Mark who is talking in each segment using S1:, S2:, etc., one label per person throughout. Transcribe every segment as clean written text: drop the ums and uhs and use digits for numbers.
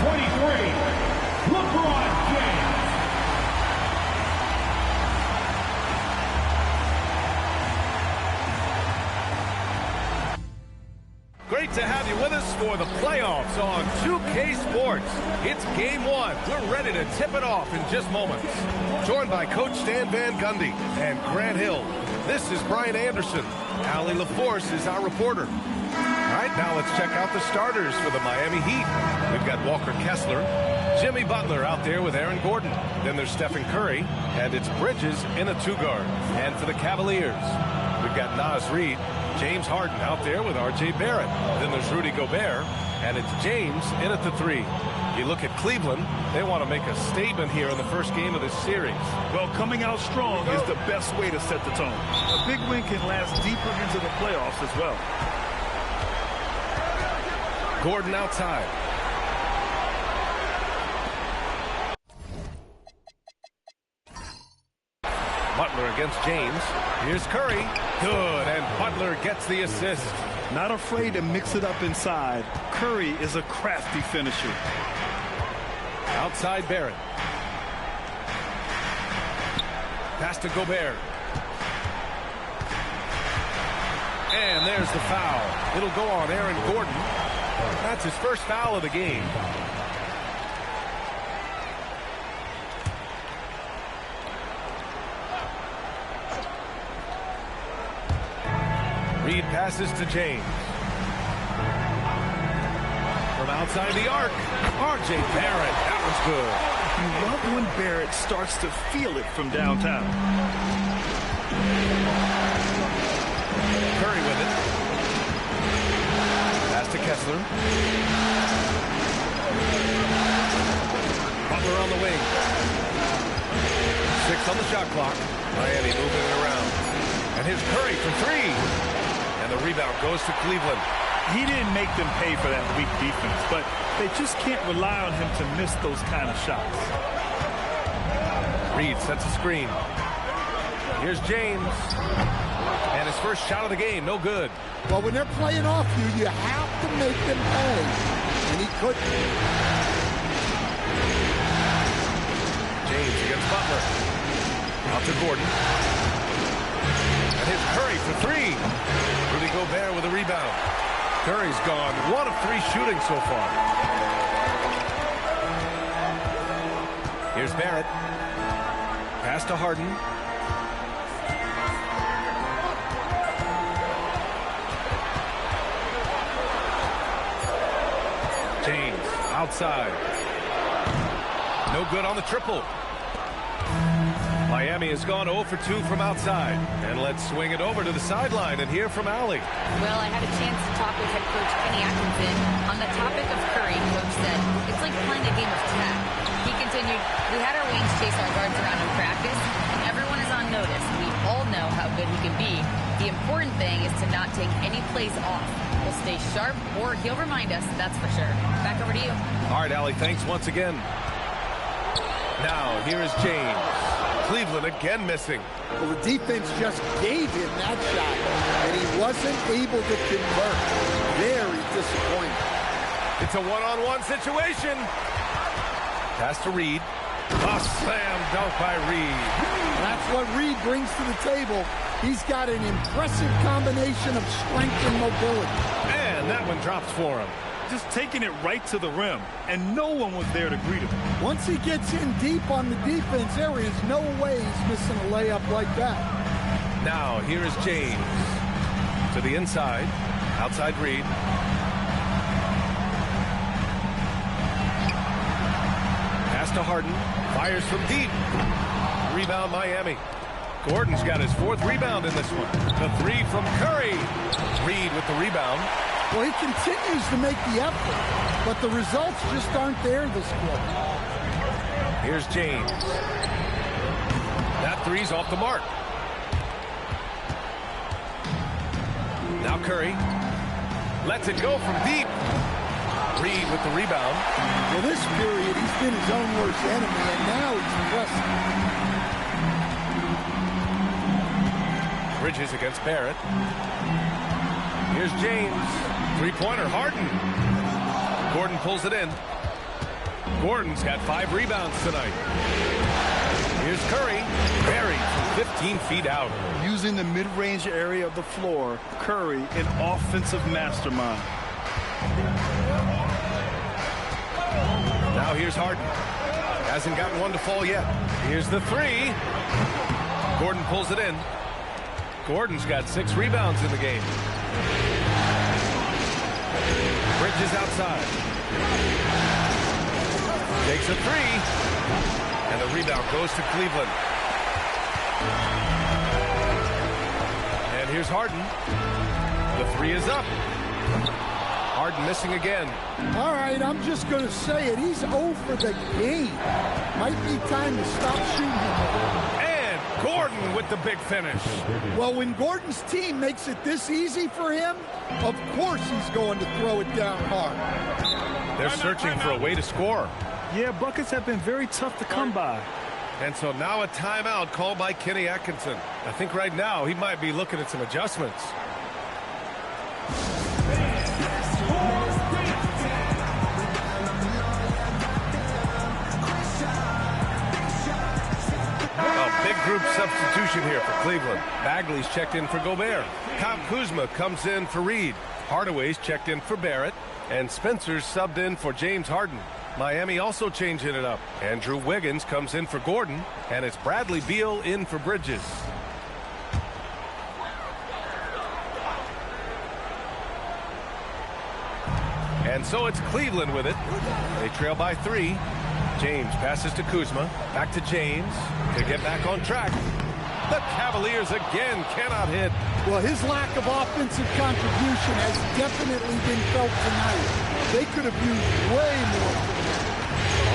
S1: 23, LeBron James.
S2: Great to have you with us for the playoffs on 2K Sports. It's game one. We're ready to tip it off in just moments. Joined by Coach Stan Van Gundy and Grant Hill. This is Brian Anderson. Allie LaForce is our reporter. All right, now let's check out the starters for the Miami Heat. We've got Walker Kessler, Jimmy Butler out there with Aaron Gordon. Then there's Stephen Curry, and it's Bridges in a two-guard. And for the Cavaliers, we've got Naz Reid, James Harden out there with R.J. Barrett. Then there's Rudy Gobert, and it's James in at the three. You look at Cleveland, they want to make a statement here in the first game of this series.
S3: Well, coming out strong is the best way to set the tone. A big win can last deeper into the playoffs as well.
S2: Gordon outside. Butler against James. Here's Curry. Good, and Butler gets the assist.
S3: Not afraid to mix it up inside. Curry is a crafty finisher.
S2: Outside Barrett. Pass to Gobert. And there's the foul. It'll go on Aaron Gordon. That's his first foul of the game. Reid passes to James. From outside the arc, R.J. Barrett. That was good.
S3: You love when Barrett starts to feel it from downtown.
S2: Curry with it. Pass to Kessler. Butler on the wing. 6 on the shot clock. Miami moving it around. And here's Curry for three. And the rebound goes to Cleveland.
S3: He didn't make them pay for that weak defense, but they just can't rely on him to miss those kind of shots.
S2: Reid sets a screen. Here's James. And his first shot of the game, no good.
S4: Well, when they're playing off you, you have to make them pay. And he couldn't.
S2: James against Butler. Out to Gordon. And here's Curry for three. Rudy Gobert with a rebound. Curry's gone 1 of 3 shooting so far. Here's Barrett. Pass to Harden. James outside. No good on the triple. Miami has gone 0 for 2 from outside. And let's swing it over to the sideline and hear from Allie.
S5: Well, I had a chance to talk with head coach Kenny Atkinson on the topic of Curry. Coach said, it's like playing a game of tag. He continued, we had our wings chase our guards around in practice, and everyone is on notice. We all know how good he can be. The important thing is to not take any plays off. We'll stay sharp, or he'll remind us, that's for sure. Back over to you.
S2: All right, Allie, thanks once again. Now, here is James. Cleveland again missing.
S4: Well, the defense just gave him that shot, and he wasn't able to convert. Very disappointing.
S2: It's a one-on-one situation. Pass to Reid. A slam dunk by Reid.
S4: That's what Reid brings to the table. He's got an impressive combination of strength and mobility.
S2: And that one drops for him.
S3: Just taking it right to the rim, and no one was there to greet him.
S4: Once he gets in deep on the defense, there is no way he's missing a layup like that.
S2: Now, here is James. To the inside. Outside Reid. Pass to Harden. Fires from deep. Rebound Miami. Gordon's got his 4th rebound in this one. The 3 from Curry. Reid with the rebound.
S4: Well, he continues to make the effort, but the results just aren't there this quarter.
S2: Here's James. That 3's off the mark. Now Curry. Lets it go from deep. Reid with the rebound.
S4: Well, this period, he's been his own worst enemy, and now he's pressing.
S2: Bridges against Barrett. Here's James. Three-pointer, Harden. Gordon pulls it in. Gordon's got 5 rebounds tonight. Here's Curry, buried from 15 feet out.
S3: Using the mid-range area of the floor, Curry, an offensive mastermind.
S2: Now here's Harden. Hasn't gotten one to fall yet. Here's the 3. Gordon pulls it in. Gordon's got 6 rebounds in the game. Bridges outside. Takes a 3. And the rebound goes to Cleveland. And here's Harden. The 3 is up. Harden missing again.
S4: All right, I'm just going to say it. He's 0 for the game. Might be time to stop shooting him.
S2: And Gordon with the big finish.
S4: Well, when Gordon's team makes it this easy for him, of course he's going to throw it down hard.
S2: They're searching for a way to score.
S3: Yeah, buckets have been very tough to come by.
S2: And so now a timeout called by Kenny Atkinson. I think right now he might be looking at some adjustments. A big group substitution here for Cleveland. Bagley's checked in for Gobert. Kyle Kuzma comes in for Reed. Hardaway's checked in for Barrett. And Spencer's subbed in for James Harden. Miami also changing it up. Andrew Wiggins comes in for Gordon. And it's Bradley Beal in for Bridges. And so it's Cleveland with it. They trail by 3. James passes to Kuzma. Back to James to get back on track. The Cavaliers again cannot hit.
S4: Well, his lack of offensive contribution has definitely been felt tonight. They could have used way more.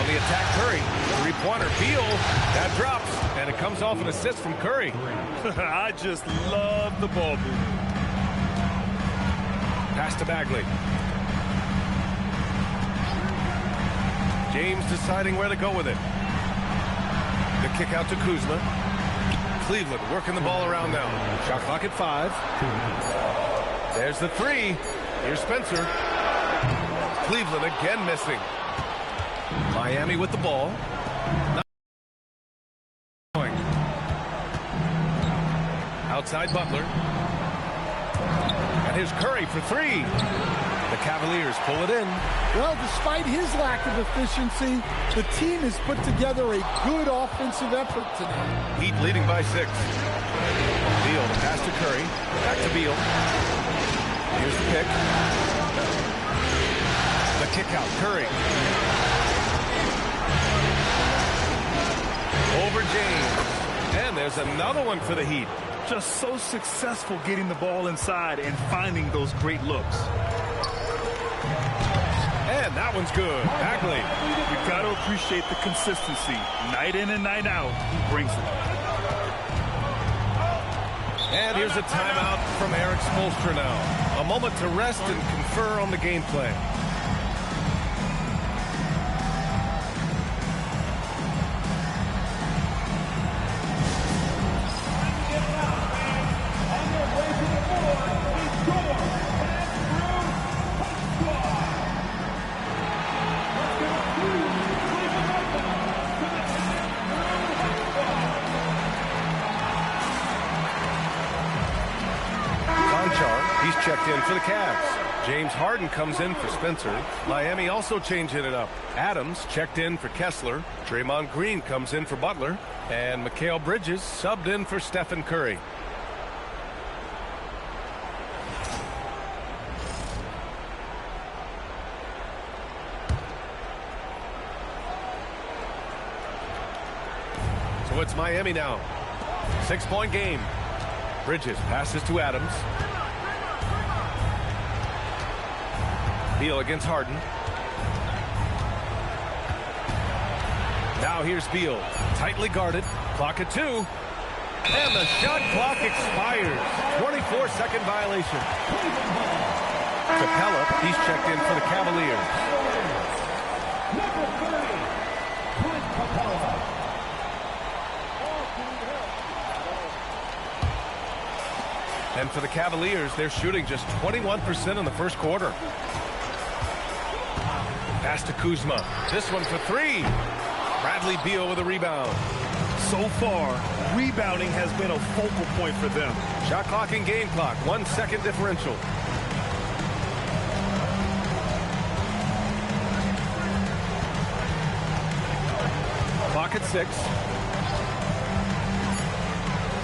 S2: On the attack, Curry. 3-pointer. Beal. That drops. And it comes off an assist from Curry.
S3: I just love the ball movement.
S2: Pass to Bagley. James deciding where to go with it. The kick out to Kuzma. Cleveland working the ball around now. Shot clock at 5. There's the 3. Here's Spencer. Cleveland again missing. Miami with the ball. Not going. Outside Butler. And here's Curry for 3. The Cavaliers pull it in.
S4: Well, despite his lack of efficiency, the team has put together a good offensive effort tonight.
S2: Heat leading by 6. Beal, the pass to Curry. Back to Beal. Here's the pick. The kick out, Curry. Over James. And there's another one for the Heat.
S3: Just so successful getting the ball inside and finding those great looks.
S2: And that one's good. Bagley.
S3: You've got to appreciate the consistency. Night in and night out, he brings it.
S2: And here's a timeout from Eric Spoelstra now. A moment to rest and confer on the game plan. He's checked in for the Cavs. James Harden comes in for Spencer. Miami also changing it up. Adams checked in for Kessler. Draymond Green comes in for Butler. And Mikal Bridges subbed in for Stephen Curry. So it's Miami now. 6-point game. Bridges passes to Adams. Beal against Harden. Now here's Beal. Tightly guarded. Clock at 2. And the shot clock expires. 24-second violation. Capella, he's checked in for the Cavaliers. And for the Cavaliers, they're shooting just 21% in the first quarter. Pass to Kuzma. This one for three. Bradley Beal with a rebound.
S3: So far, rebounding has been a focal point for them.
S2: Shot clock and game clock. 1 second differential. Clock at 6.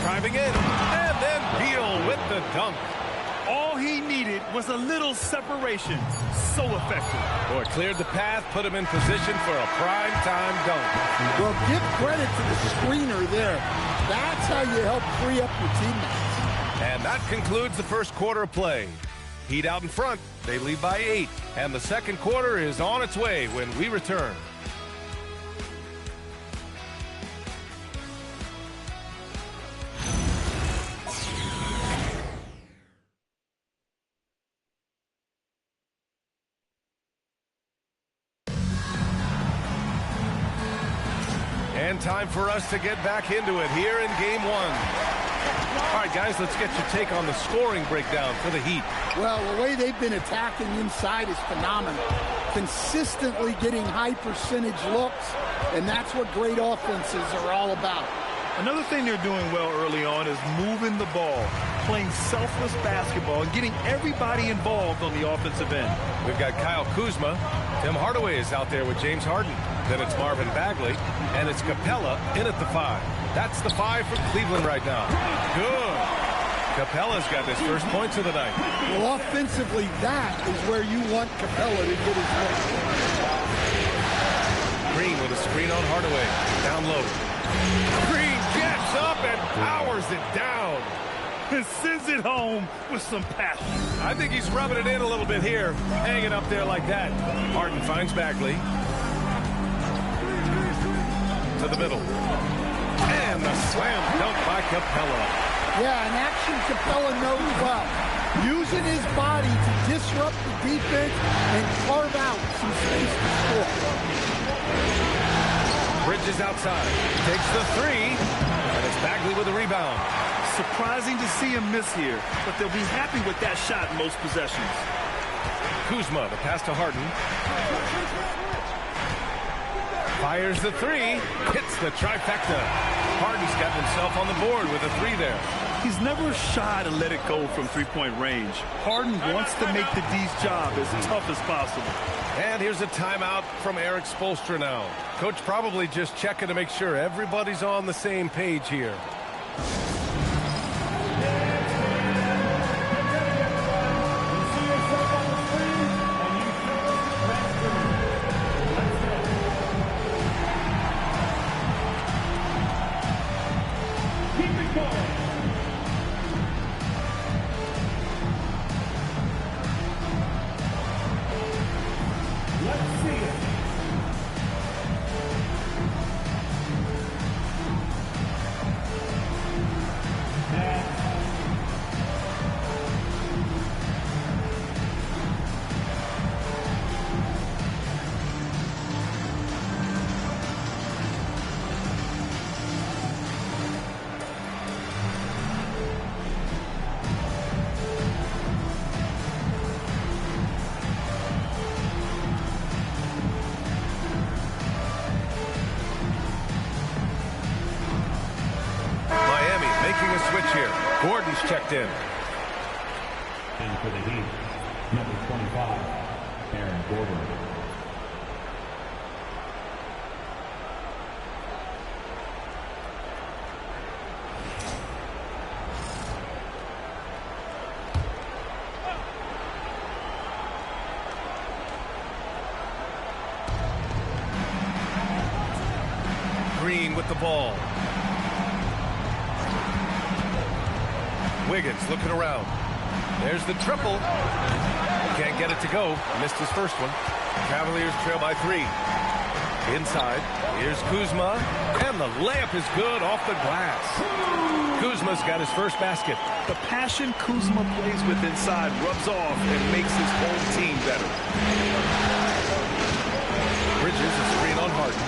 S2: Driving in. And then Beal with the dunk.
S3: All he needed was a little separation. So effective.
S2: Boy, cleared the path, put him in position for a prime-time dunk.
S4: Well, give credit to the screener there. That's how you help free up your teammates.
S2: And that concludes the first quarter of play. Heat out in front. They lead by 8. And the second quarter is on its way when we return. And time for us to get back into it here in game 1. All right, guys, let's get your take on the scoring breakdown for the Heat.
S4: Well, the way they've been attacking inside is phenomenal. Consistently getting high percentage looks, and that's what great offenses are all about.
S3: Another thing they're doing well early on is moving the ball, playing selfless basketball, and getting everybody involved on the offensive end.
S2: We've got Kyle Kuzma. Tim Hardaway is out there with James Harden. Then it's Marvin Bagley, and it's Capella in at the 5. That's the 5 for Cleveland right now. Good. Capella's got his first points of the night.
S4: Well, offensively, that is where you want Capella to get his looks.
S2: Green with a screen on Hardaway. Down low. Green gets up and powers it down.
S3: And sends it home with some passion.
S2: I think he's rubbing it in a little bit here, hanging up there like that. Harden finds Bagley. To the middle. And the slam dunk by Capella.
S4: Yeah, an action Capella knows well. Using his body to disrupt the defense and carve out some space to score.
S2: Bridges outside. Takes the 3. And it's Bagley with a rebound.
S3: Surprising to see him miss here, but they'll be happy with that shot in most possessions.
S2: Kuzma, the pass to Harden. Fires the 3. Hits the trifecta. Harden's got himself on the board with a 3 there.
S3: He's never shy to let it go from three-point range. Harden wants to make the D's job as tough as possible.
S2: And here's a timeout from Eric Spoelstra now. Coach probably just checking to make sure everybody's on the same page here. Gordon's checked in.
S1: And for the Heat, number 25, Aaron Gordon.
S2: Green with the ball. Wiggins looking around. There's the triple. Can't get it to go. Missed his first one. Cavaliers trail by 3. Inside. Here's Kuzma. And the layup is good off the glass. Kuzma's got his first basket.
S3: The passion Kuzma plays with inside rubs off and makes his whole team better.
S2: Bridges a screen on Harden.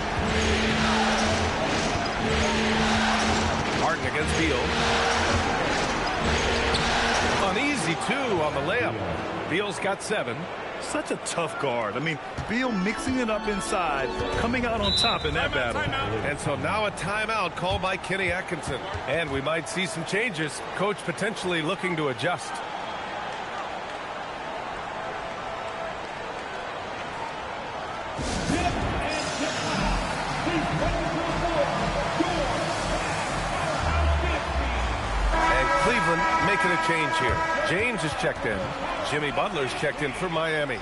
S2: Harden against Beal. An easy 2 on the layup. Beal's got 7.
S3: Such a tough guard. I mean, Beal mixing it up inside, coming out on top in that battle.
S2: And so now a timeout called by Kenny Atkinson. And we might see some changes. Coach potentially looking to adjust. And Cleveland making a change here. James is checked in. Jimmy Butler's checked in for Miami.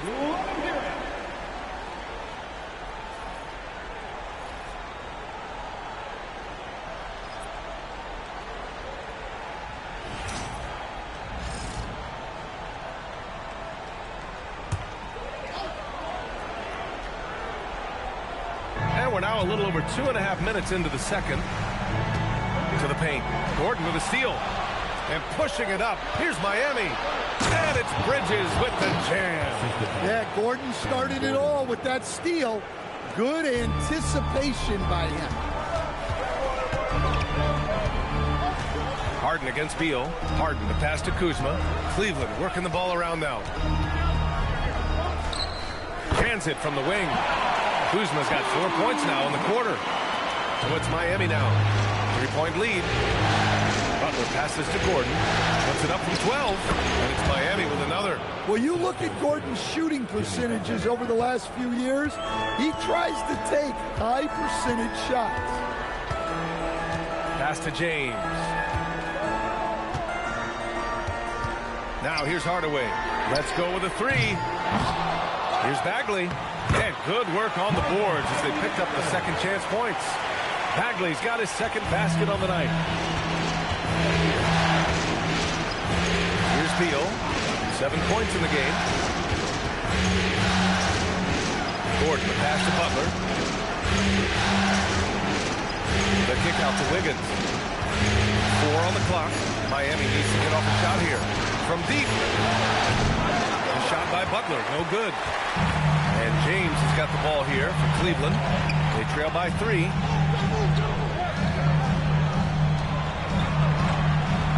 S2: And we're now a little over 2.5 minutes into the second. To the paint. Gordon with a steal. And pushing it up. Here's Miami. And it's Bridges with the jam.
S4: Yeah, Gordon started it all with that steal. Good anticipation by him.
S2: Harden against Beal. Harden to pass to Kuzma. Cleveland working the ball around now. Hands it from the wing. Kuzma's got 4 points now in the quarter. So it's Miami now. 3-point lead. Butler passes to Gordon. Puts it up from 12. And it's Miami with another.
S4: Well, you look at Gordon's shooting percentages over the last few years. He tries to take high percentage shots.
S2: Pass to James. Now here's Hardaway. Let's go with a three. Here's Bagley. And good work on the boards as they picked up the second chance points. Bagley's got his second basket on the night. Here's Beal. 7 points in the game. Gordon, the pass to Butler. The kick out to Wiggins. 4 on the clock. Miami needs to get off a shot here. From deep. A shot by Butler. No good. And James has got the ball here for Cleveland. They trail by 3.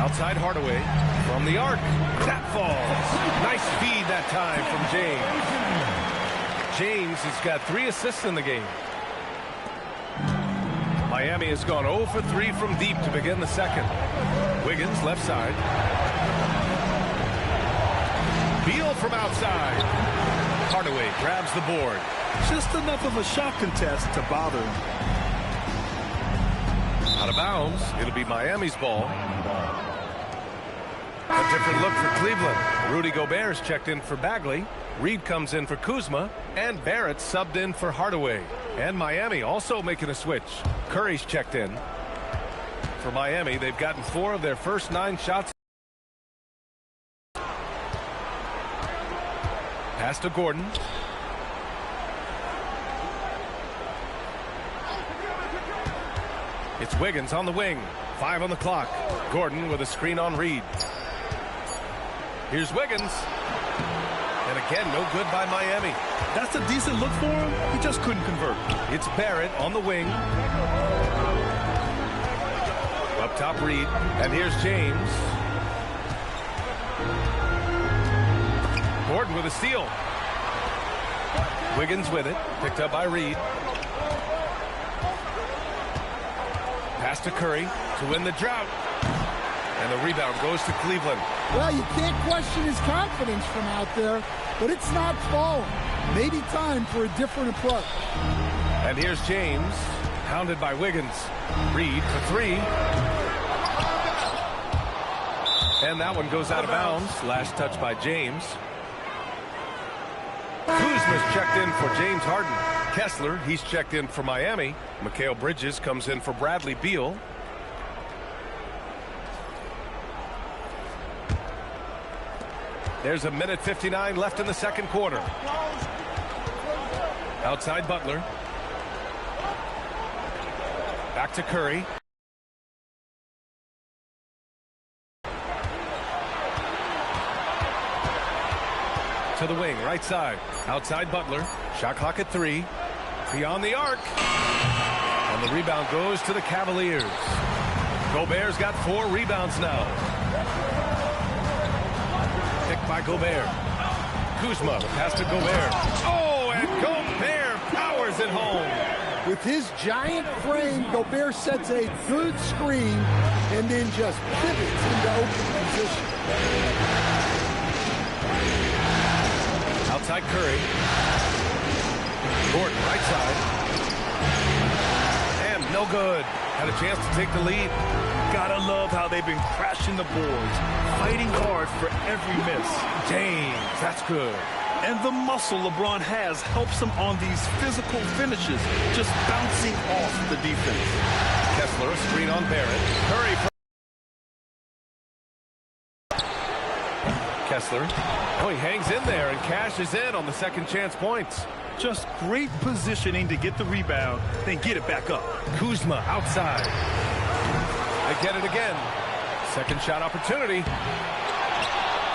S2: Outside Hardaway from the arc. That falls. Nice feed that time from James. James has got 3 assists in the game. Miami has gone 0 for 3 from deep to begin the second. Wiggins left side. Beal from outside. Hardaway grabs the board.
S3: Just enough of a shot contest to bother him.
S2: Out of bounds. It'll be Miami's ball. A different look for Cleveland. Rudy Gobert's checked in for Bagley. Reed comes in for Kuzma. And Barrett subbed in for Hardaway. And Miami also making a switch. Curry's checked in. For Miami, they've gotten 4 of their first 9 shots. Pass to Gordon. It's Wiggins on the wing. 5 on the clock. Gordon with a screen on Reed. Here's Wiggins. And again, no good by Miami.
S3: That's a decent look for him. He just couldn't convert.
S2: It's Barrett on the wing. Up top, Reed. And here's James. Gordon with a steal. Wiggins with it. Picked up by Reed. Pass to Curry to win the drought. And the rebound goes to Cleveland.
S4: Well, you can't question his confidence from out there, but it's not falling. Maybe time for a different approach.
S2: And here's James, pounded by Wiggins. Reed for 3. And that one goes out of bounds. Last touch by James. Kuzma's checked in for James Harden. Kessler, he's checked in for Miami. Mikal Bridges comes in for Bradley Beal. There's 1:59 left in the second quarter. Outside Butler. Back to Curry. To the wing, right side. Outside Butler. Shot clock at 3. Beyond the arc. And the rebound goes to the Cavaliers. Gobert's got 4 rebounds now. Picked by Gobert. Kuzma, the pass to Gobert. Oh, and Gobert powers it home.
S4: With his giant frame, Gobert sets a good screen and then just pivots into open position.
S2: Outside Curry. Gordon, right side. And no good. Had a chance to take the lead.
S3: Gotta love how they've been crashing the boards, fighting hard for every miss.
S2: James, that's good.
S3: And the muscle LeBron has helps him on these physical finishes, just bouncing off the defense.
S2: Kessler, a screen on Barrett. Curry. Kessler. Oh, he hangs in there and cashes in on the second chance points.
S3: Just great positioning to get the rebound, then get it back up.
S2: Kuzma outside. They get it again. Second shot opportunity.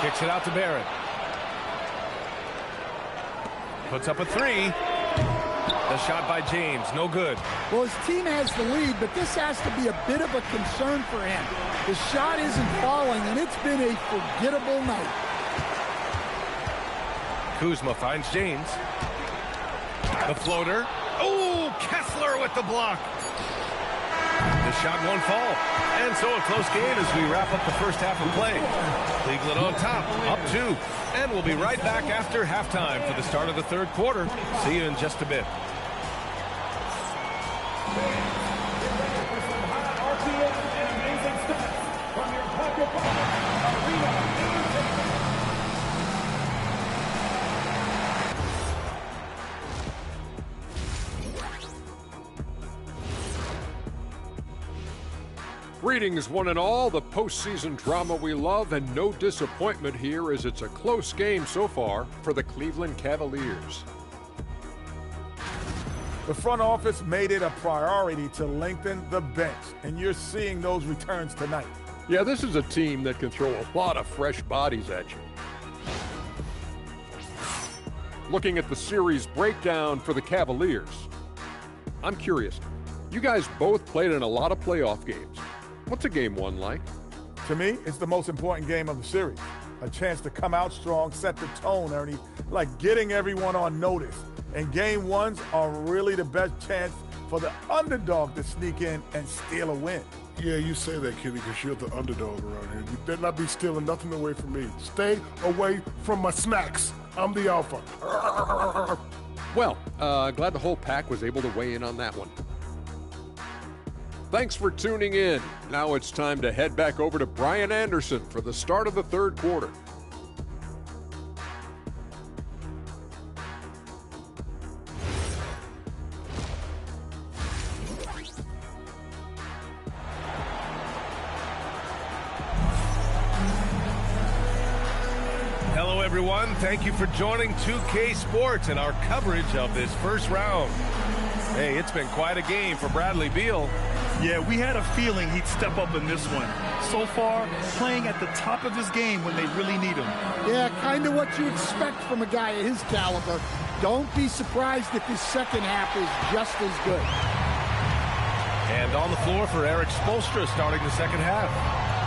S2: Kicks it out to Barrett. Puts up a three. The shot by James, no good.
S4: Well, his team has the lead, but this has to be a bit of a concern for him. The shot isn't falling, and it's been a forgettable night.
S2: Kuzma finds James. The floater. Oh, Kessler with the block. The shot won't fall. And so a close game as we wrap up the first half of play. Cleveland on top, up 2. And we'll be right back after halftime for the start of the third quarter. See you in just a bit.
S6: Greetings, one and all. The postseason drama we love, and no disappointment here as it's a close game so far for the Cleveland Cavaliers.
S7: The front office made it a priority to lengthen the bench, and you're seeing those returns tonight.
S6: Yeah, this is a team that can throw a lot of fresh bodies at you. Looking at the series breakdown for the Cavaliers, I'm curious. You guys both played in a lot of playoff games. What's a game one like?
S7: To me, it's the most important game of the series. A chance to come out strong, set the tone, Ernie, like getting everyone on notice. And game ones are really the best chance for the underdog to sneak in and steal a win.
S8: Yeah, you say that, Kitty, because you're the underdog around here. You better not be stealing nothing away from me. Stay away from my snacks. I'm the alpha.
S6: Well, glad the whole pack was able to weigh in on that one. Thanks for tuning in. Now it's time to head back over to Brian Anderson for the start of the third quarter.
S2: Hello, everyone. Thank you for joining 2K Sports and our coverage of this first round. Hey, it's been quite a game for Bradley Beal.
S3: Yeah, we had a feeling he'd step up in this one. So far, playing at the top of his game when they really need him.
S4: Yeah, kind of what you expect from a guy of his caliber. Don't be surprised if his second half is just as good.
S2: And on the floor for Eric Spoelstra starting the second half.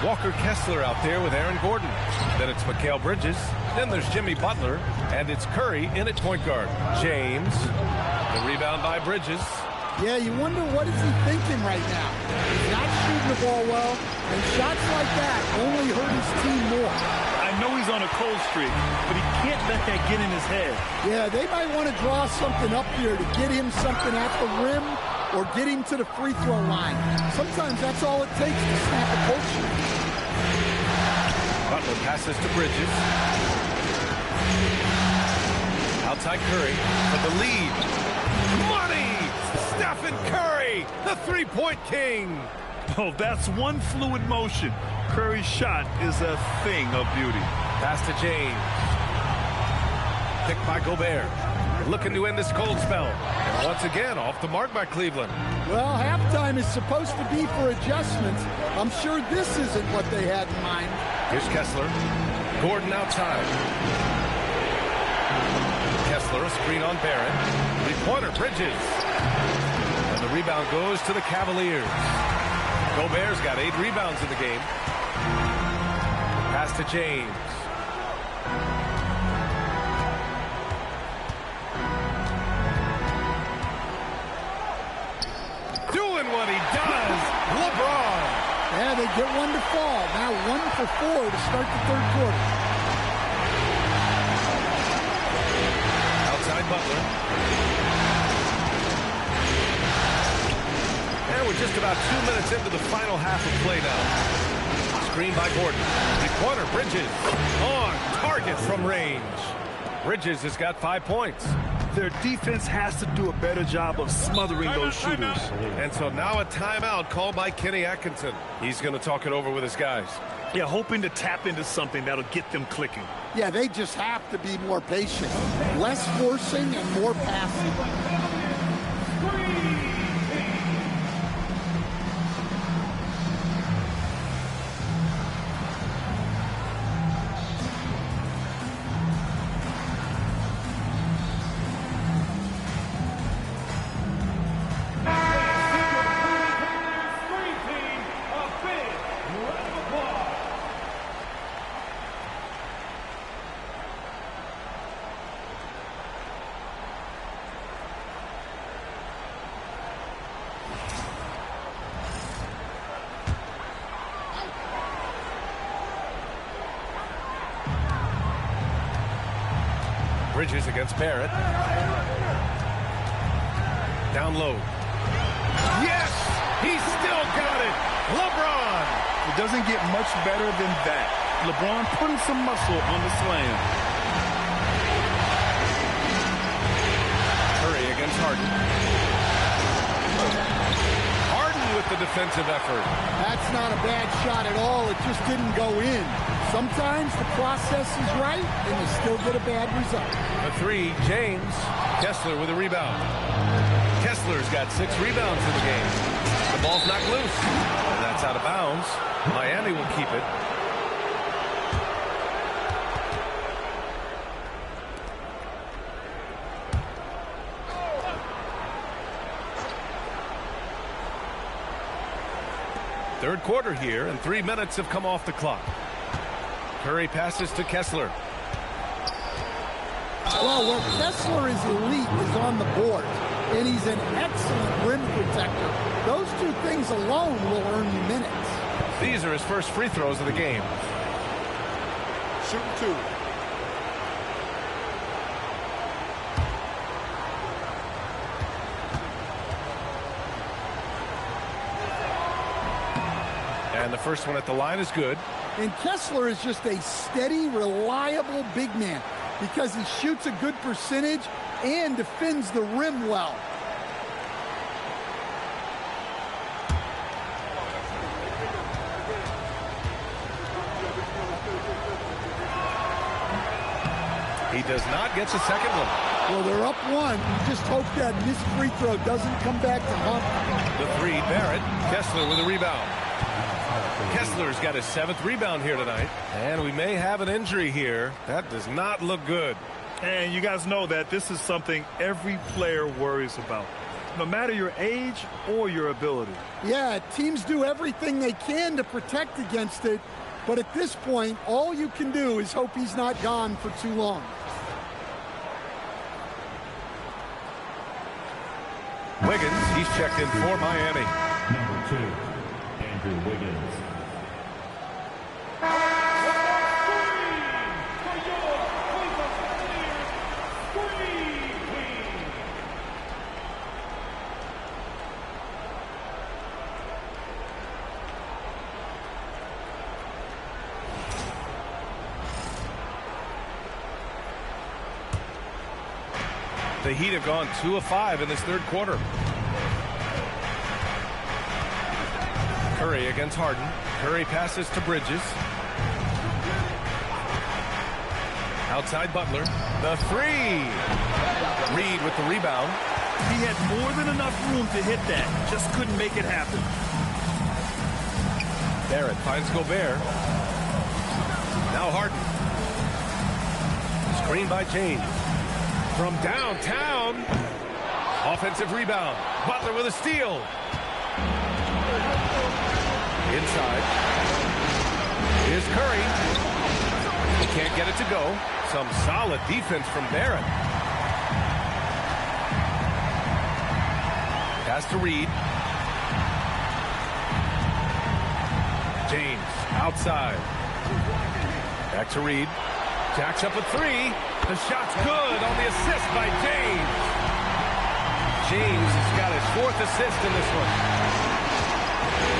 S2: Walker Kessler out there with Aaron Gordon. Then it's Mikal Bridges. Then there's Jimmy Butler. And it's Curry in at point guard. James. The rebound by Bridges.
S4: Yeah, you wonder what is he thinking right now. He's not shooting the ball well, and shots like that only hurt his team more.
S3: I know he's on a cold streak, but he can't let that get in his head.
S4: Yeah, they might want to draw something up here to get him something at the rim or get him to the free throw line. Sometimes that's all it takes to snap a cold streak.
S2: Butler passes to Bridges. Outside Curry for the lead. Money! Stephen Curry, the three-point king.
S3: Oh, that's one fluid motion. Curry's shot is a thing of beauty.
S2: Pass to James. Picked by Gobert. Looking to end this cold spell. And once again, off the mark by Cleveland.
S4: Well, halftime is supposed to be for adjustments. I'm sure this isn't what they had in mind.
S2: Here's Kessler. Gordon outside. Kessler, a screen on Barrett. Three-pointer, Bridges. And the rebound goes to the Cavaliers. Gobert's got 8 rebounds in the game. Pass to James.
S4: fall. Now 1 for 4 to start the third quarter.
S2: Outside Butler. And we're just about 2 minutes into the final half of play now. Screen by Gordon. Three-pointer, Bridges. On target from range. Bridges has got 5 points.
S3: Their defense has to do a better job of smothering those shooters.
S2: And so now a timeout called by Kenny Atkinson. He's going to talk it over with his guys.
S3: Yeah, hoping to tap into something that'll get them clicking.
S4: Yeah, they just have to be more patient. Less forcing and more passing.
S2: Bridges against Barrett. Down low. Yes! He's still got it! LeBron!
S3: It doesn't get much better than that. LeBron putting some muscle on the slam.
S2: Curry against Harden. Harden with the defensive effort.
S4: That's not a bad shot at all. It just didn't go in. Sometimes the process is right, and you still get a bad result.
S2: A three, James. Kessler with a rebound. Kessler's got 6 rebounds in the game. The ball's knocked loose. And that's out of bounds. Miami will keep it. Third quarter here, and 3 minutes have come off the clock. Curry passes to Kessler.
S4: Well, where Kessler is elite is on the board, and he's an excellent rim protector. Those two things alone will earn you minutes.
S2: These are his first free throws of the game.
S8: Shooting 2.
S2: And the first one at the line is good.
S4: And Kessler is just a steady, reliable big man because he shoots a good percentage and defends the rim well.
S2: He does not get the second one.
S4: Well, they're up 1. You just hope that missed free throw doesn't come back to haunt them.
S2: The three, Barrett. Kessler with a rebound. Kessler's got his 7th rebound here tonight. And we may have an injury here. That does not look good.
S3: And you guys know that this is something every player worries about, no matter your age or your ability.
S4: Yeah, teams do everything they can to protect against it. But at this point, all you can do is hope he's not gone for too long.
S2: Wiggins, he's checked in for Miami.
S1: Number 2, Andrew Wiggins.
S2: The Heat have gone 2 of 5 in this third quarter. Curry against Harden. Curry passes to Bridges. Outside Butler. The three. Reed with the rebound.
S3: He had more than enough room to hit that. Just couldn't make it happen.
S2: Barrett finds Gobert. Now Harden. Screen by James. From downtown. Offensive rebound. Butler with a steal. Inside. Here's Curry. He can't get it to go. Some solid defense from Barrett. Pass to Reed. James outside. Back to Reed. Jacks up a three. The shot's good on the assist by James. James has got his 4th assist in this one.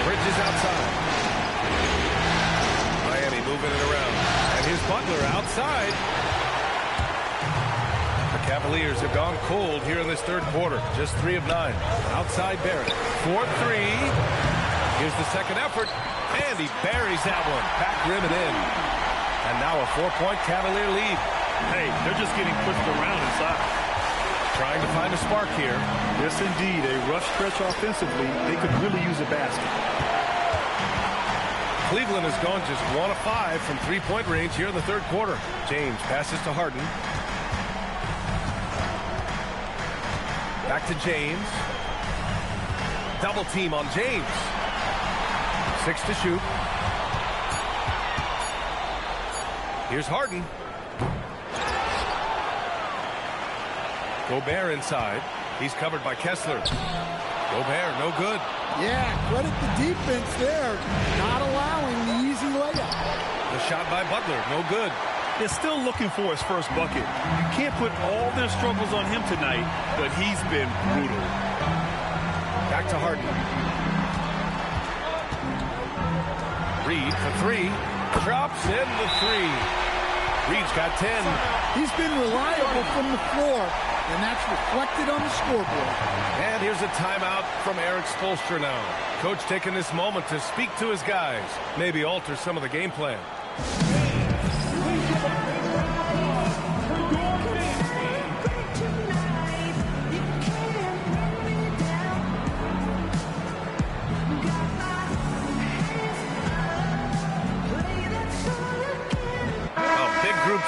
S2: Bridges outside. Miami moving it around. And here's Butler outside. The Cavaliers have gone cold here in this 3rd quarter. Just 3 of 9. Outside Barrett. 4-3. Here's the 2nd effort. And he buries that one. Back rim it in. And now a 4-point Cavalier lead.
S3: Hey, they're just getting pushed around inside.
S2: Trying to find a spark here.
S3: Yes, indeed. A rough stretch offensively. They could really use a basket.
S2: Cleveland has gone just 1 of 5 from 3-point range here in the 3rd quarter. James passes to Harden. Back to James. Double team on James. 6 to shoot. Here's Harden. Gobert inside. He's covered by Kessler. Gobert, no good.
S4: Yeah, credit the defense there. Not allowing the easy layup.
S2: The shot by Butler, no good.
S3: They're still looking for his first bucket. You can't put all their struggles on him tonight, but he's been brutal.
S2: Back to Harden. Reed for 3. Drops in the 3. Reed's got 10.
S4: He's been reliable from the floor, and that's reflected on the scoreboard.
S2: And here's a timeout from Eric Spoelstra now. Coach taking this moment to speak to his guys, maybe alter some of the game plan.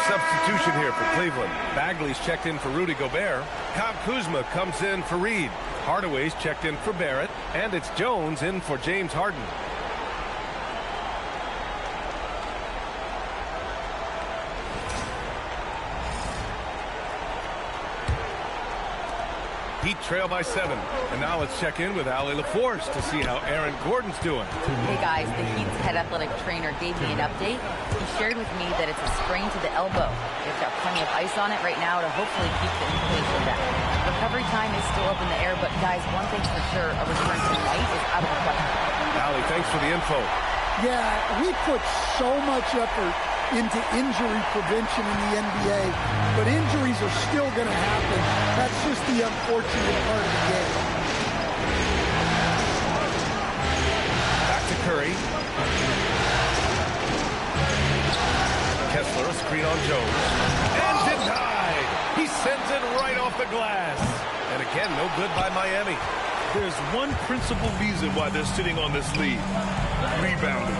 S2: Substitution here for Cleveland. Bagley's checked in for Rudy Gobert. Kyle Kuzma comes in for Reed. Hardaway's checked in for Barrett. And it's Jones in for James Harden. Heat trail by 7. And now let's check in with Allie LaForce to see how Aaron Gordon's doing.
S5: Hey guys, the Heat's head athletic trainer gave me an update. He shared with me that it's a sprain to the elbow. They've got plenty of ice on it right now to hopefully keep the inflammation down. Recovery time is still up in the air, but guys, one thing's for sure, a return tonight is out of the question.
S2: Allie, thanks for the info.
S4: Yeah, we put so much effort into injury prevention in the NBA, but injuries are still going to happen. That's just the unfortunate part of the game.
S2: Back to Curry. Kessler, a screen on Jones. And denied! He sends it right off the glass. And again, no good by Miami.
S3: There's one principal reason why they're sitting on this lead. Rebounding.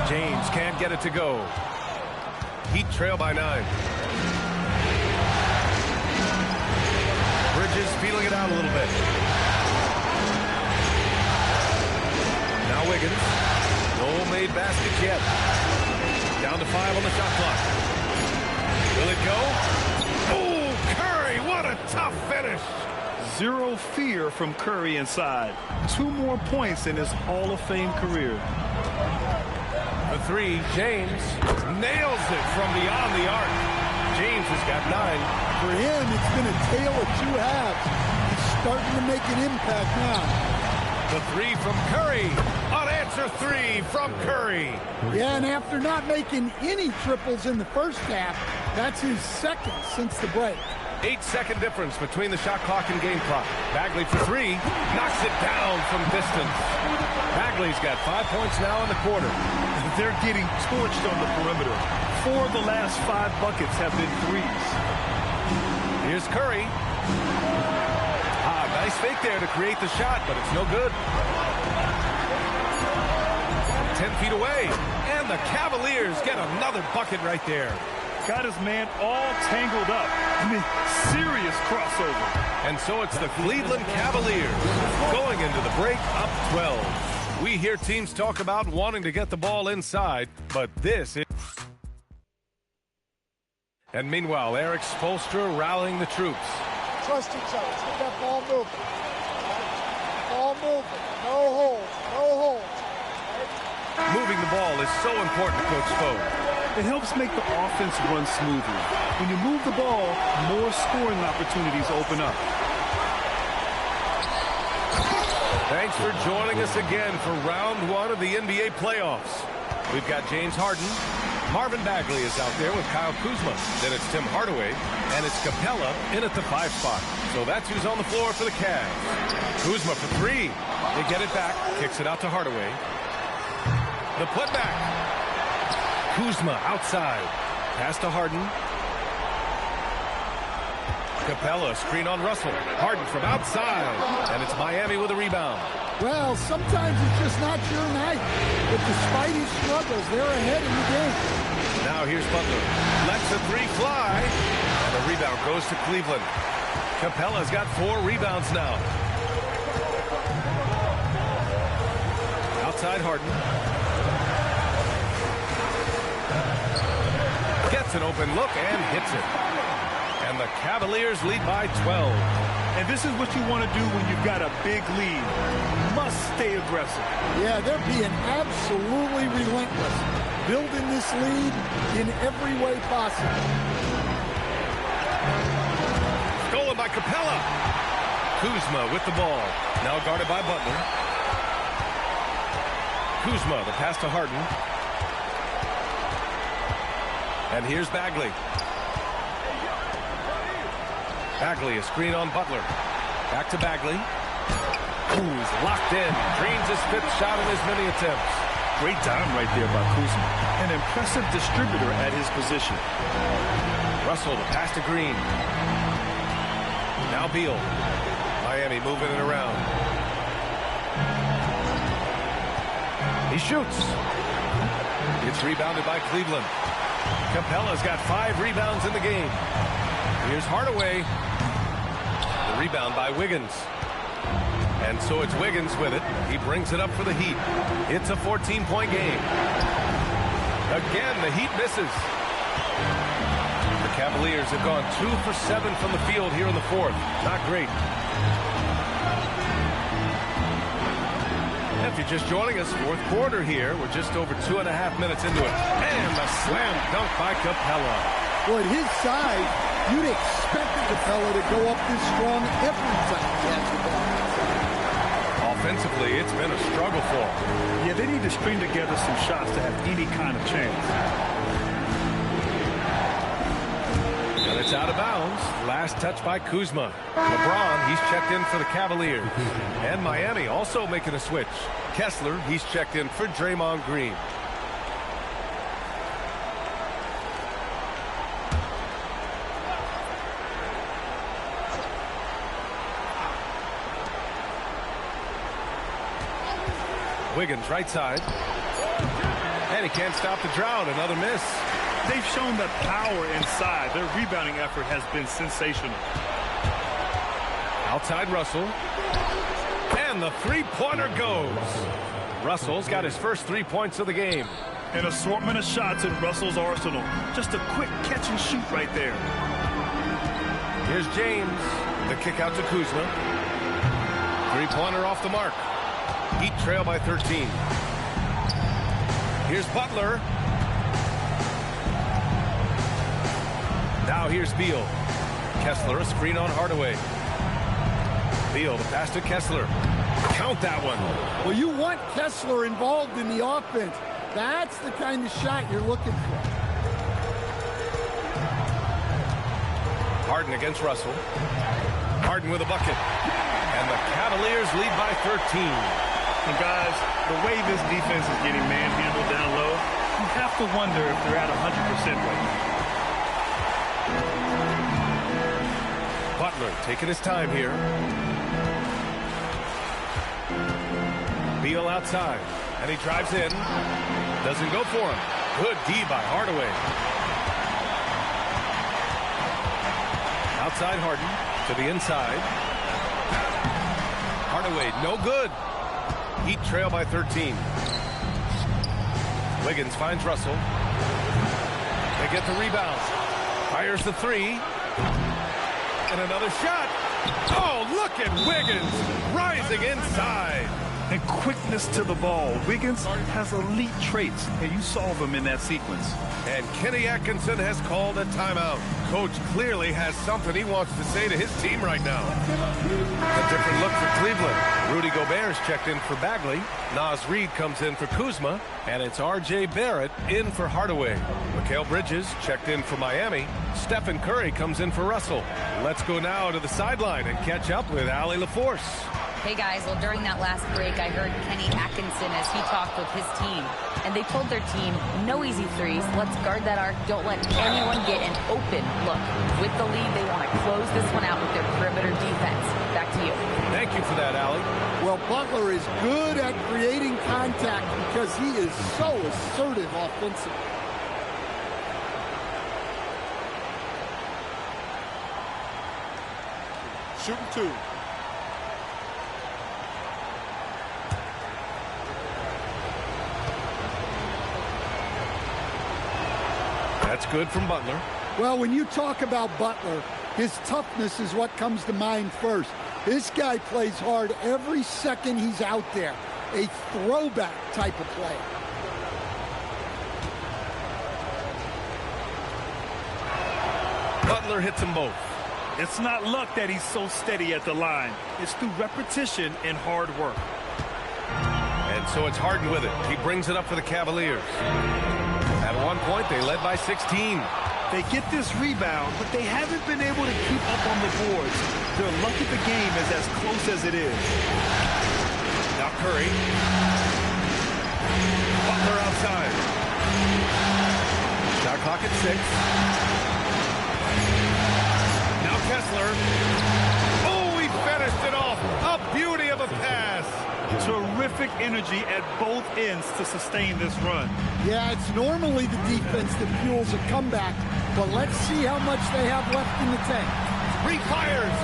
S2: James can't get it to go. Heat trail by 9. Bridges feeling it out a little bit. Now Wiggins. No made baskets yet. Down to 5 on the shot clock. Will it go? Oh, Curry, what a tough finish.
S3: Zero fear from Curry inside. 2 more points in his Hall of Fame career.
S2: The 3, James nails it from beyond the arc. James has got 9.
S4: For him, it's been a tale of 2 halves. He's starting to make an impact now.
S2: The 3 from Curry. Unanswered 3 from Curry.
S4: Yeah, and after not making any triples in the first half, that's his 2nd since the break.
S2: 8-second difference between the shot clock and game clock. Bagley for 3. Knocks it down from distance. Bagley's got 5 points now in the quarter.
S3: They're getting torched on the perimeter. 4 of the last 5 buckets have been threes.
S2: Here's Curry. Nice fake there to create the shot, but it's no good. 10 feet away. And the Cavaliers get another bucket right there.
S3: Got his man all tangled up. I mean, serious crossover.
S2: And so it's the Cleveland Cavaliers going into the break up 12. We hear teams talk about wanting to get the ball inside, but this is... And meanwhile, Eric Spoelstra rallying the troops.
S4: Trust each other. Let's get that ball moving. Ball moving. No holds. No holds.
S2: Moving the ball is so important to Coach Spo.
S3: It helps make the offense run smoothly. When you move the ball, more scoring opportunities open up.
S2: Thanks for joining us again for round 1 of the NBA playoffs. We've got James Harden. Marvin Bagley is out there with Kyle Kuzma. Then it's Tim Hardaway, and it's Capella in at the 5 spot. So that's who's on the floor for the Cavs. Kuzma for 3. They get it back. Kicks it out to Hardaway. The putback. Kuzma outside. Pass to Harden. Capella, screen on Russell. Harden from outside. And it's Miami with a rebound.
S4: Well, sometimes it's just not your night. But despite his struggles, they're ahead in the game.
S2: Now here's Butler. Lets the 3 fly. And the rebound goes to Cleveland. Capella's got 4 rebounds now. Outside Harden. Gets an open look and hits it. And the Cavaliers lead by 12.
S3: And this is what you want to do when you've got a big lead. You must stay aggressive.
S4: Yeah, they're being absolutely relentless. Building this lead in every way possible.
S2: Stolen by Capella. Kuzma with the ball. Now guarded by Butler. Kuzma, the pass to Harden. And here's Bagley. Bagley, a screen on Butler. Back to Bagley. Kuz locked in. Drains his 5th shot in as many attempts.
S3: Great time right there by Kuzma. An impressive distributor at his position.
S2: Russell, the pass to Green. Now Beal. Miami moving it around. He shoots. It's rebounded by Cleveland. Capella's got 5 rebounds in the game. Here's Hardaway. The rebound by Wiggins. And so it's Wiggins with it. He brings it up for the Heat. It's a 14-point game. Again, the Heat misses. The Cavaliers have gone 2 for 7 from the field here in the 4th. Not great. If you're just joining us, 4th quarter here. We're just over 2.5 minutes into it. And the slam dunk by Capella.
S4: Well, at his size, you'd expect Capella to go up this strong every time he has the ball.
S2: Offensively, it's been a struggle for him.
S3: Yeah, they need to string together some shots to have any kind of chance.
S2: And it's out of bounds. Last touch by Kuzma. LeBron, he's checked in for the Cavaliers. And Miami also making a switch. Kessler, he's checked in for Draymond Green. Wiggins right side. And he can't stop the drought. Another miss.
S3: They've shown that power inside. Their rebounding effort has been sensational.
S2: Outside Russell. And the 3-pointer goes. Russell's got his first 3 points of the game.
S3: An assortment of shots in Russell's arsenal. Just a quick catch and shoot right there.
S2: Here's James. The kick out to Kuzma. 3-pointer off the mark. Heat trail by 13. Here's Butler. Now here's Beal. Kessler, a screen on Hardaway. Beal, the pass to Kessler. Count that one.
S4: Well, you want Kessler involved in the offense. That's the kind of shot you're looking for.
S2: Harden against Russell. Harden with a bucket. And the Cavaliers lead by 13.
S3: And guys, the way this defense is getting manhandled down low, you have to wonder if they're at 100% right now.
S2: Butler taking his time here. Beal outside, and he drives in. Doesn't go for him. Good D by Hardaway. Outside Harden to the inside. Hardaway, no good. Heat trail by 13. Wiggins finds Russell. They get the rebound. Fires the 3. And another shot. Oh, look at Wiggins rising inside.
S3: and quickness to the ball. Wiggins has elite traits, and you saw them in that sequence.
S2: And Kenny Atkinson has called a timeout. Coach clearly has something he wants to say to his team right now. A different look for Cleveland. Rudy Gobert's checked in for Bagley. Naz Reid comes in for Kuzma. And it's R.J. Barrett in for Hardaway. Mikal Bridges checked in for Miami. Stephen Curry comes in for Russell. Let's go now to the sideline and catch up with Allie LaForce.
S5: Hey guys, well during that last break I heard Kenny Atkinson as he talked with his team. And they told their team, no easy threes, let's guard that arc, don't let anyone get an open look. With the lead, they want to close this one out with their perimeter defense. Back to you.
S2: Thank you for that, Allie.
S4: Well, Butler is good at creating contact because he is so assertive offensively.
S8: Shooting two.
S2: That's good from Butler.
S4: Well, when you talk about Butler, his toughness is what comes to mind first. This guy plays hard every second he's out there. A throwback type of player.
S2: Butler hits them both.
S3: It's not luck that he's so steady at the line. It's through repetition and hard work.
S2: And so it's Harden with it. He brings it up for the Cavaliers. At one point, they led by 16.
S3: They get this rebound, but they haven't been able to keep up on the boards. They're lucky the game is as close as it is.
S2: Now Curry. Butler outside. Shot clock at 6. Now Kessler. Oh, he finished it off. A beauty of a pass.
S3: Terrific energy at both ends to sustain this run.
S4: Yeah, it's normally the defense that fuels a comeback, but let's see how much they have left in the tank.
S2: Refires.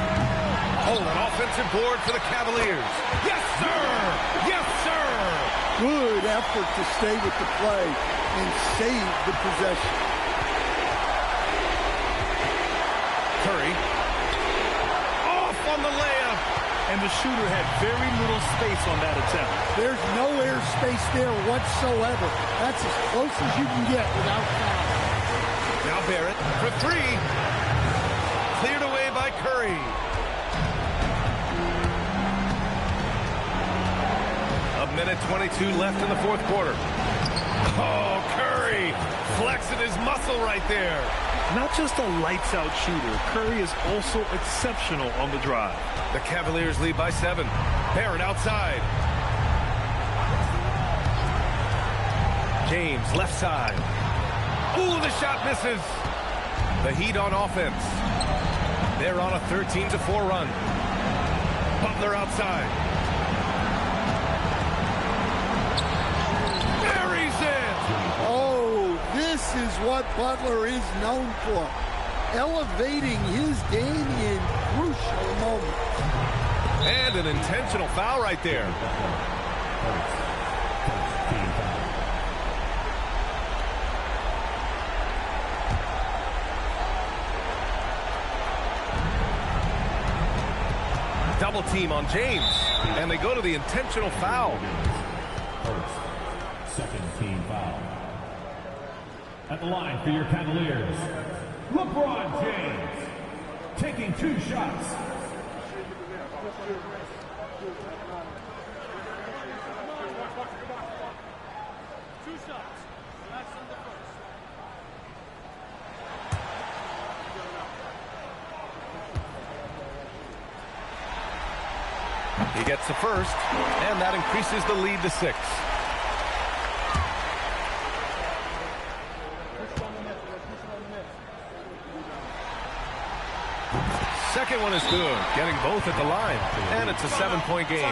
S2: Oh, an offensive board for the Cavaliers. Yes, sir. Yes, sir.
S4: Good effort to stay with the play and save the possession.
S2: Curry. Off on the layup.
S3: And the shooter had very little space on that attempt.
S4: There's no air space there whatsoever. That's as close as you can get without foul.
S2: Now Barrett for 3. Cleared away by Curry. A minute 22 left in the fourth quarter. Oh, Curry flexing his muscle right there.
S3: Not just a lights-out shooter, Curry is also exceptional on the drive.
S2: The Cavaliers lead by 7. Barrett outside. James left side. Ooh, the shot misses. The Heat on offense. They're on a 13-4 run. Butler outside. Buries it.
S4: Oh, this is what Butler is known for. Elevating his game in crucial moments.
S2: And an intentional foul right there. Double team on James. And they go to the intentional foul.
S1: Second team foul. At the line for your Cavaliers, LeBron James, taking 2 shots.
S2: He gets the first, and that increases the lead to 6. Second one is good, getting both at the line, and it's a 7-point game.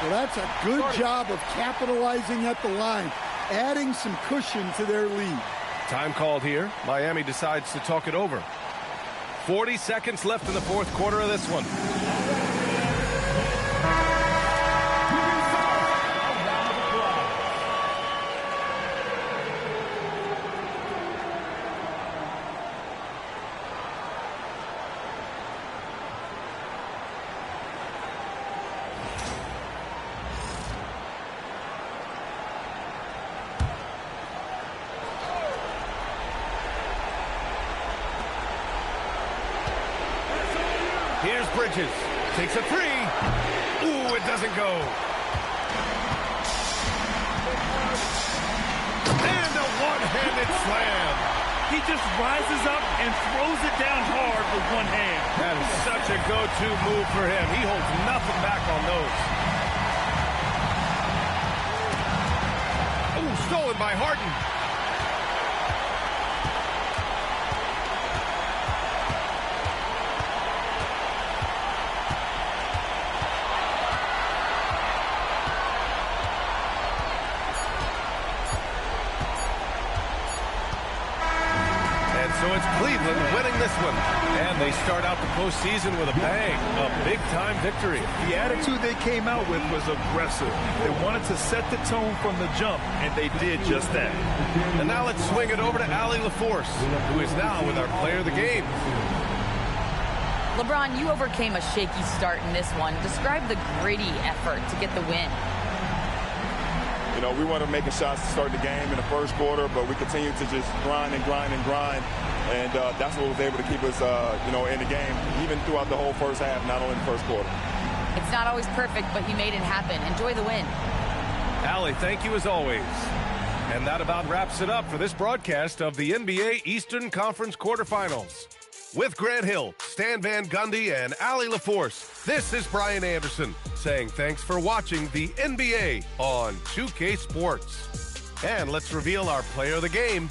S4: Well, that's a good job of capitalizing at the line, adding some cushion to their lead.
S2: Time called here. Miami decides to talk it over. 40 seconds left in the fourth quarter of this one. Here's Bridges. Takes a three. Ooh, it doesn't go. And a one-handed slam.
S3: He just rises up and throws it down hard with one hand.
S2: That is such a go-to move for him. He holds nothing back on those. Ooh, stolen by Harden. So it's Cleveland winning this one. And they start out the postseason with a bang. A big-time victory.
S3: The attitude they came out with was aggressive. They wanted to set the tone from the jump, and they did just that.
S2: And now let's swing it over to Allie LaForce, who is now with our player of the game.
S5: LeBron, you overcame a shaky start in this one. Describe the gritty effort to get the win.
S9: You know, we wanted to make shots to start the game in the first quarter, but we continued to just grind and grind and grind. And that's what was able to keep us, in the game, even throughout the whole first half, not only in the first quarter.
S5: It's not always perfect, but you made it happen. Enjoy the win.
S2: Allie, thank you as always. And that about wraps it up for this broadcast of the NBA Eastern Conference quarterfinals. With Grant Hill, Stan Van Gundy, and Allie LaForce, this is Brian Anderson saying thanks for watching the NBA on 2K Sports. And let's reveal our player of the game